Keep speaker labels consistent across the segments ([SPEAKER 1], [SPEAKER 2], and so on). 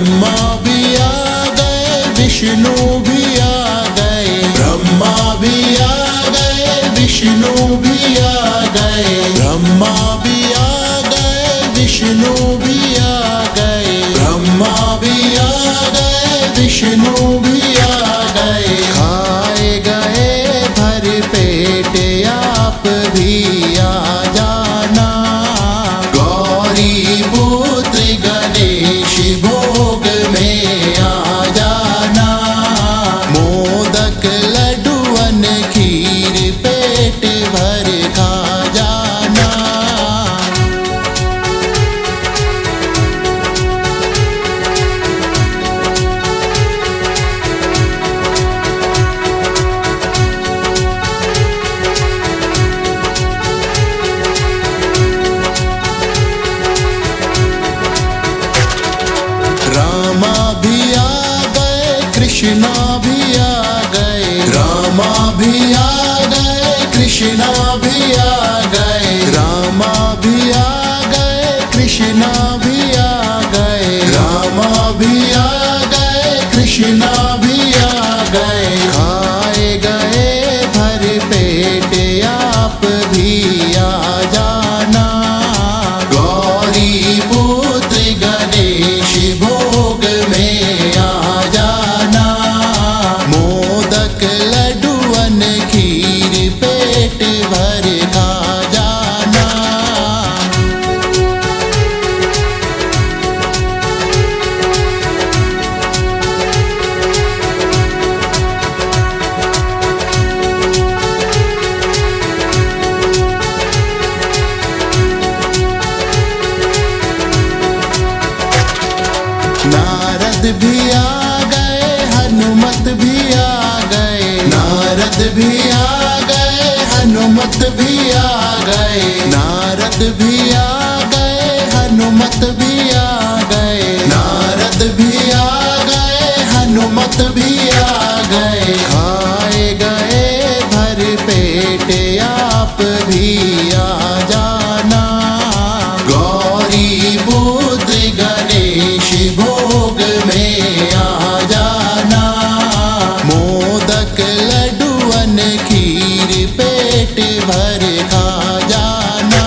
[SPEAKER 1] ब्रह्मा भी आ गए, विष्णु भी आ गए। ब्रह्मा भी आ गए, विष्णु भी आ गए। ब्रह्मा भी आ गए, विष्णु भी आ गए। ब्रह्मा भी आ गए, विष्णु भी आ गए। खाए गए भर पेट, आप भी आ जाना। गौरी पुत्र गणेश भोग में आ जाना। मोदक लड्डूअन खीर पेट भर खा जाना। रामा भी आ गए, कृष्णा भी आ गए। रामा भी आ गए, कृष्णा भी आ गए। रामा भी आ गए, कृष्णा भी आ गए। रामा भी आ गए, कृष्णा भी आ गए। खाए गए भर पेट, आप भी आ जाना। गौरी पुत्र गणेश भोग में आ जाना। मोदक लड्डूअन खीर पेट भर खा जाना। नारद भी आ गए, हनुमत भी आ गए। नारद भी आ गए, हनुमत भी आ गए। नारद भी आ गए, हनुमत भी आ गए। नारद भी आ गए, हनुमत भी आ गए। खाए गए भर पेट, आप भी आ जाना। गौरी पुत्र गणेश भोग में आ जाना। मोदक लड्डूअन खीर पेट भर खा जाना।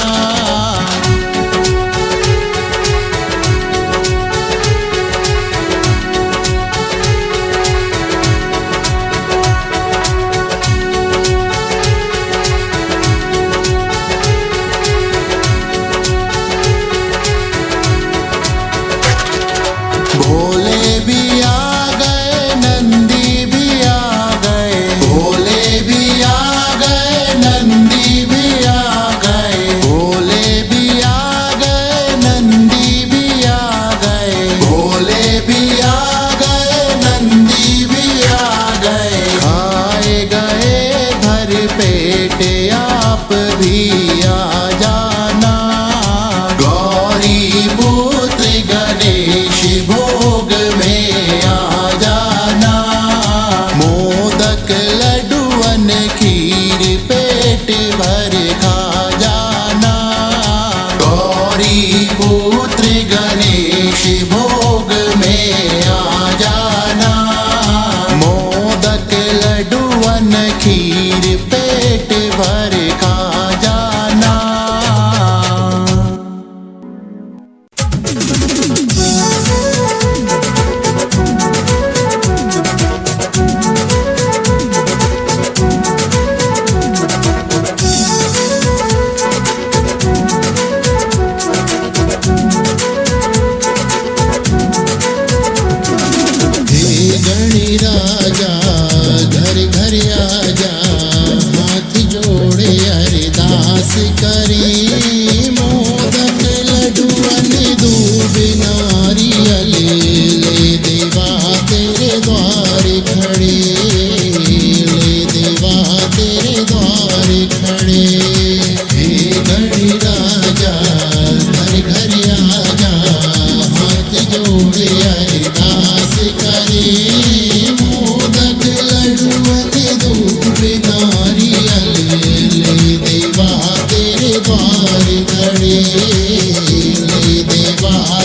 [SPEAKER 1] भोले भी आ गए, नंदी भी आ गए। भोले भी आ गए, नंदी भी आ गए। भोले भी आ गए, नंदी भी आ गए। भोले भी आ गए, नंदी भी आ गए। खाए गए भर पेट, आप भी आ जाना। गौरी पुत्र गणेश भोग में आ जाना। मोदक लड्डूअन खीर पेट भर खा जाना। गौरी पुत्र गणेश भोग में आ जाना। मोदक लड्डूअन खीर पेट भर खा जाना।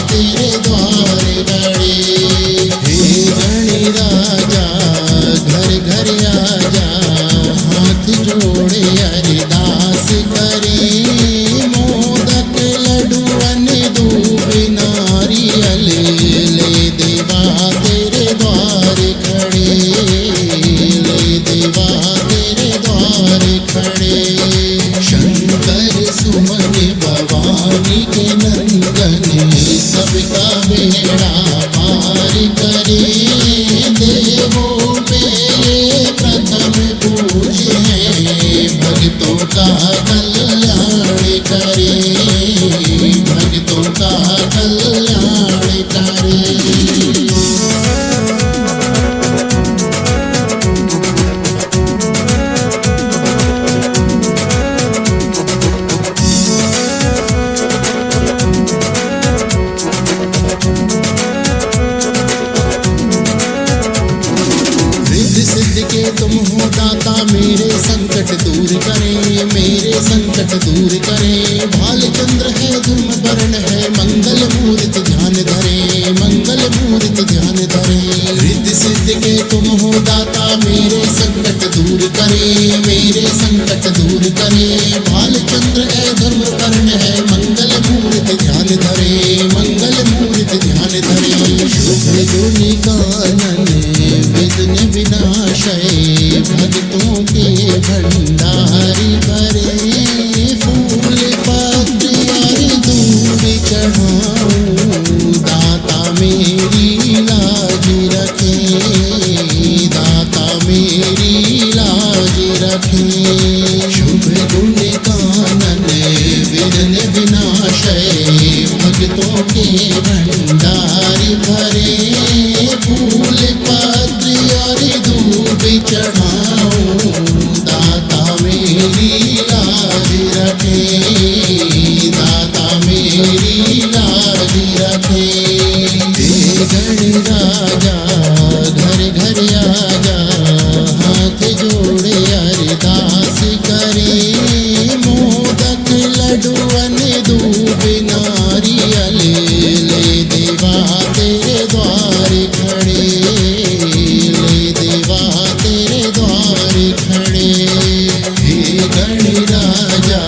[SPEAKER 2] तेरे द्वार खड़े।
[SPEAKER 1] बेड़ा पार करे। देवों में ये प्रथम पूज्य है, भक्तों का कल्याण करे, भक्तों का कल्याण करे। तुम हो दाता मेरे संकट दूर करे, मेरे संकट दूर करे। भालचंद्र है धूम वर्ण है, मंगल मूर्त ध्यान धरे, मंगल मूर्त ध्यान धरे। रिद्धि सिद्धि के तुम हो दाता मेरे संकट दूर करे, मेरे संकट दूर करे। भालचंद्र है धर्म वर्ण है, मंगल मूर्त ध्यान धरे, मंगल मूर्त ध्यान धरे। शुभ जो निकानन विघ्न विनाशय, भक्तों के भंडारी भरे। फूल पत्र और दूध चढ़ाऊं, दाता मेरी लाज रखे, दाता मेरी लाज रखे। शुभ गुण कानन विघ्न विनाशय, भक्तों के भंडारी भरे। फूल पत्र और दूध चढ़ाऊं, दाता मेरी लाज रखे, दाता मेरी लाज रखे। हे गण राजा घर घर आजा, हाथ जोड़े अरदास करे। मोदक लड्डूअन दूब नारियल, ले देवा तेरे द्वार खड़े, ले देवा तेरे द्वार खड़े। हे गण राजा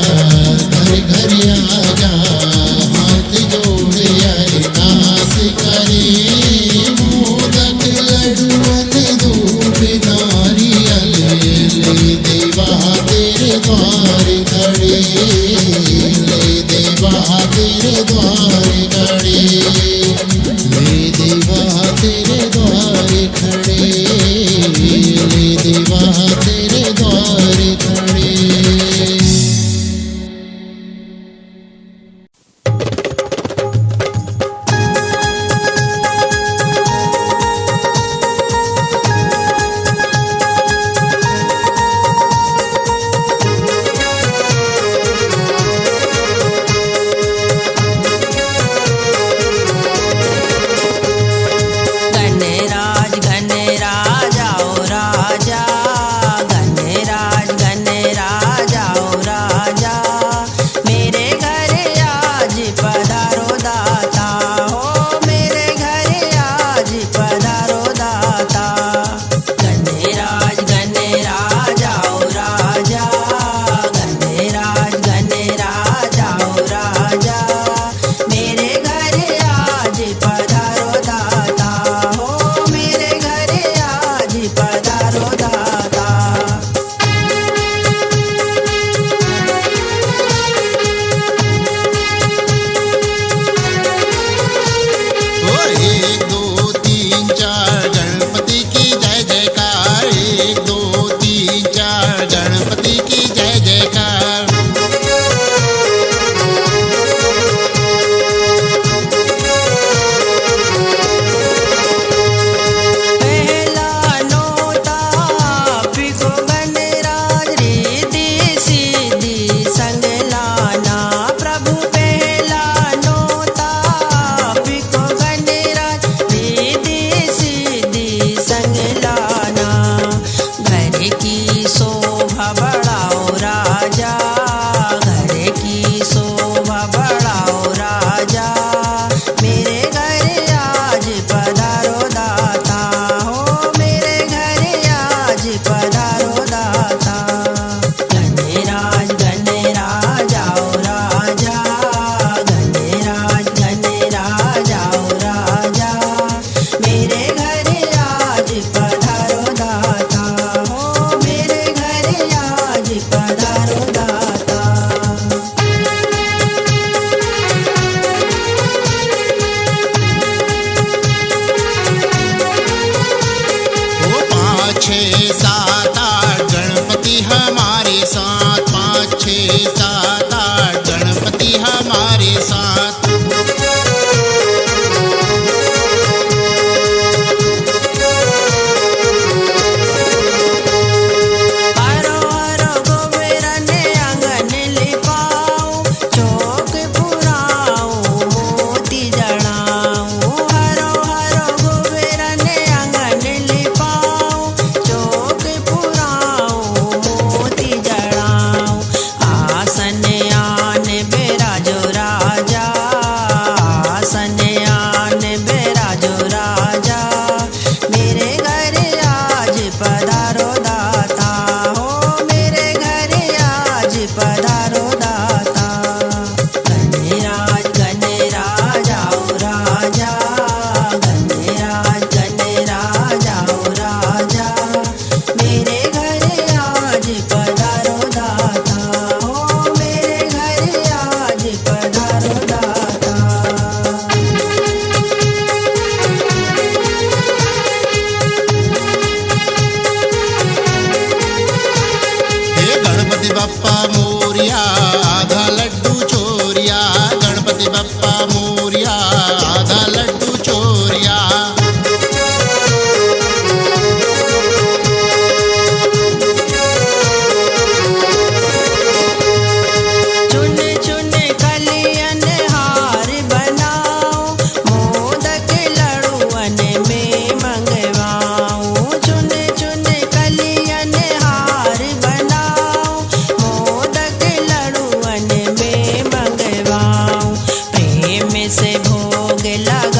[SPEAKER 1] घर घर आजा, हाथ जोड़े अरदास करे। मोदक लड्डूअन दूब नारियल, ले देवा तेरे द्वार खड़े, ले देवा तेरे द्वार खड़े, ले देवा तेरे द्वार खड़े, ले देवा तेरे द्वार खड़े। राधा लड्डू चोरिया।
[SPEAKER 2] चुन चुन कलियन हार बनाओ, मोदक लड़ुअन में मंगवाऊं। चुन चुन कलियन हार बनाओ, मोदक लड़ुअन में मंगवाऊं। प्रेम से भोग लगा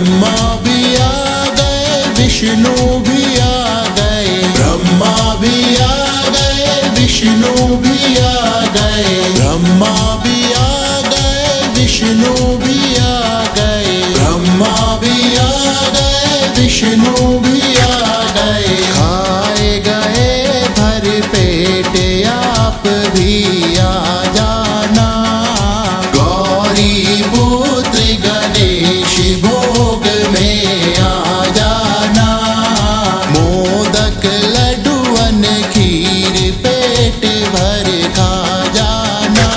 [SPEAKER 1] ब्रह्मा भी आ गए, विष्णु भी आ गए। ब्रह्मा भी आ गए, विष्णु भी आ गए। ब्रह्मा भी आ गए, विष्णु भी आ गए। ब्रह्मा भी आ गए, विष्णु भी आ गए। खाए गए भर पेट, आप भी आ जाना। गौरी पुत्र गणेश भोग में आ जाना। मोदक लड्डूअन खीर पेट भर खा जाना।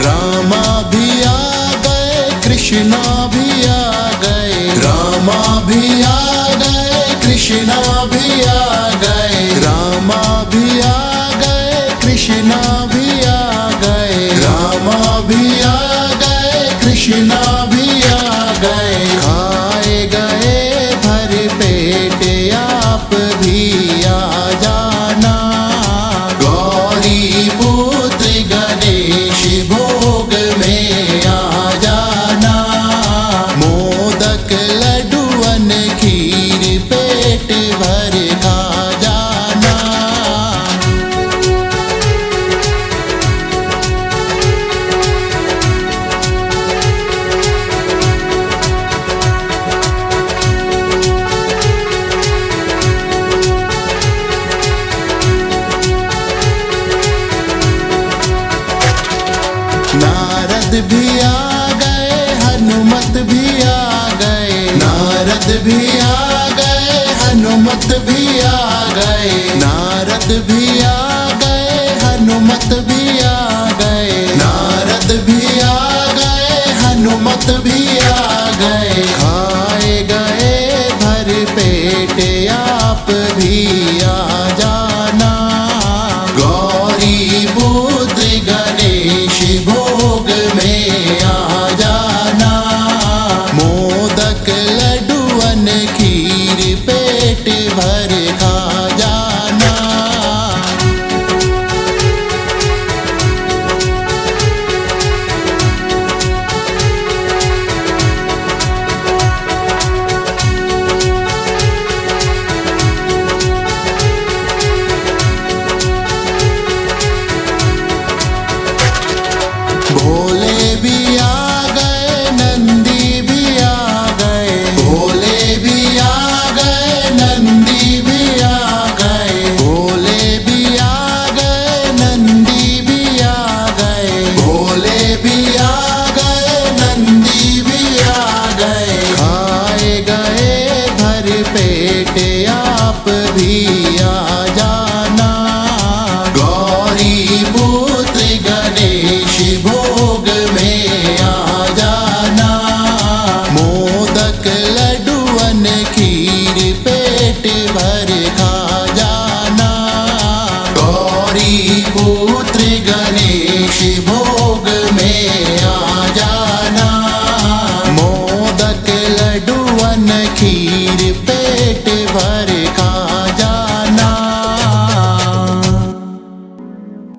[SPEAKER 1] रामा भी आ गए, कृष्णा भी आ गए। रामा भी आ गए, कृष्णा भी आ गए। रामा भी आ गए, कृष्णा भी आ गए। रामा भी आ गए, कृष्णा भी आ गए। खाए गए भर पेट, आप भी आ जाना। गौरी पुत्र गणेश भोग में आ जाना। मोदक लड्डूअन खीर पेट भर खा जाना। नारद भी आ गए, हनुमत भी आ गए। नारद भी आ गए, हनुमत भी आ गए। नारद भी आ गए, हनुमत भी आ गए। नारद भी आ गए, हनुमत भी आ गए। खाए गए भर पेट, आप भी आ जाना। गौरी पुत्र गणेश भोग में आ जाना। मोदक लड्डूअन खीर पेट भर खा जाना। भोले भी आ गए, नंदी भी आ गए। भोले भी आ गए, नंदी भी आ गए। भोले भी आ गए, नंदी भी आ गए। भोले भी आ गए, नंदी भी आ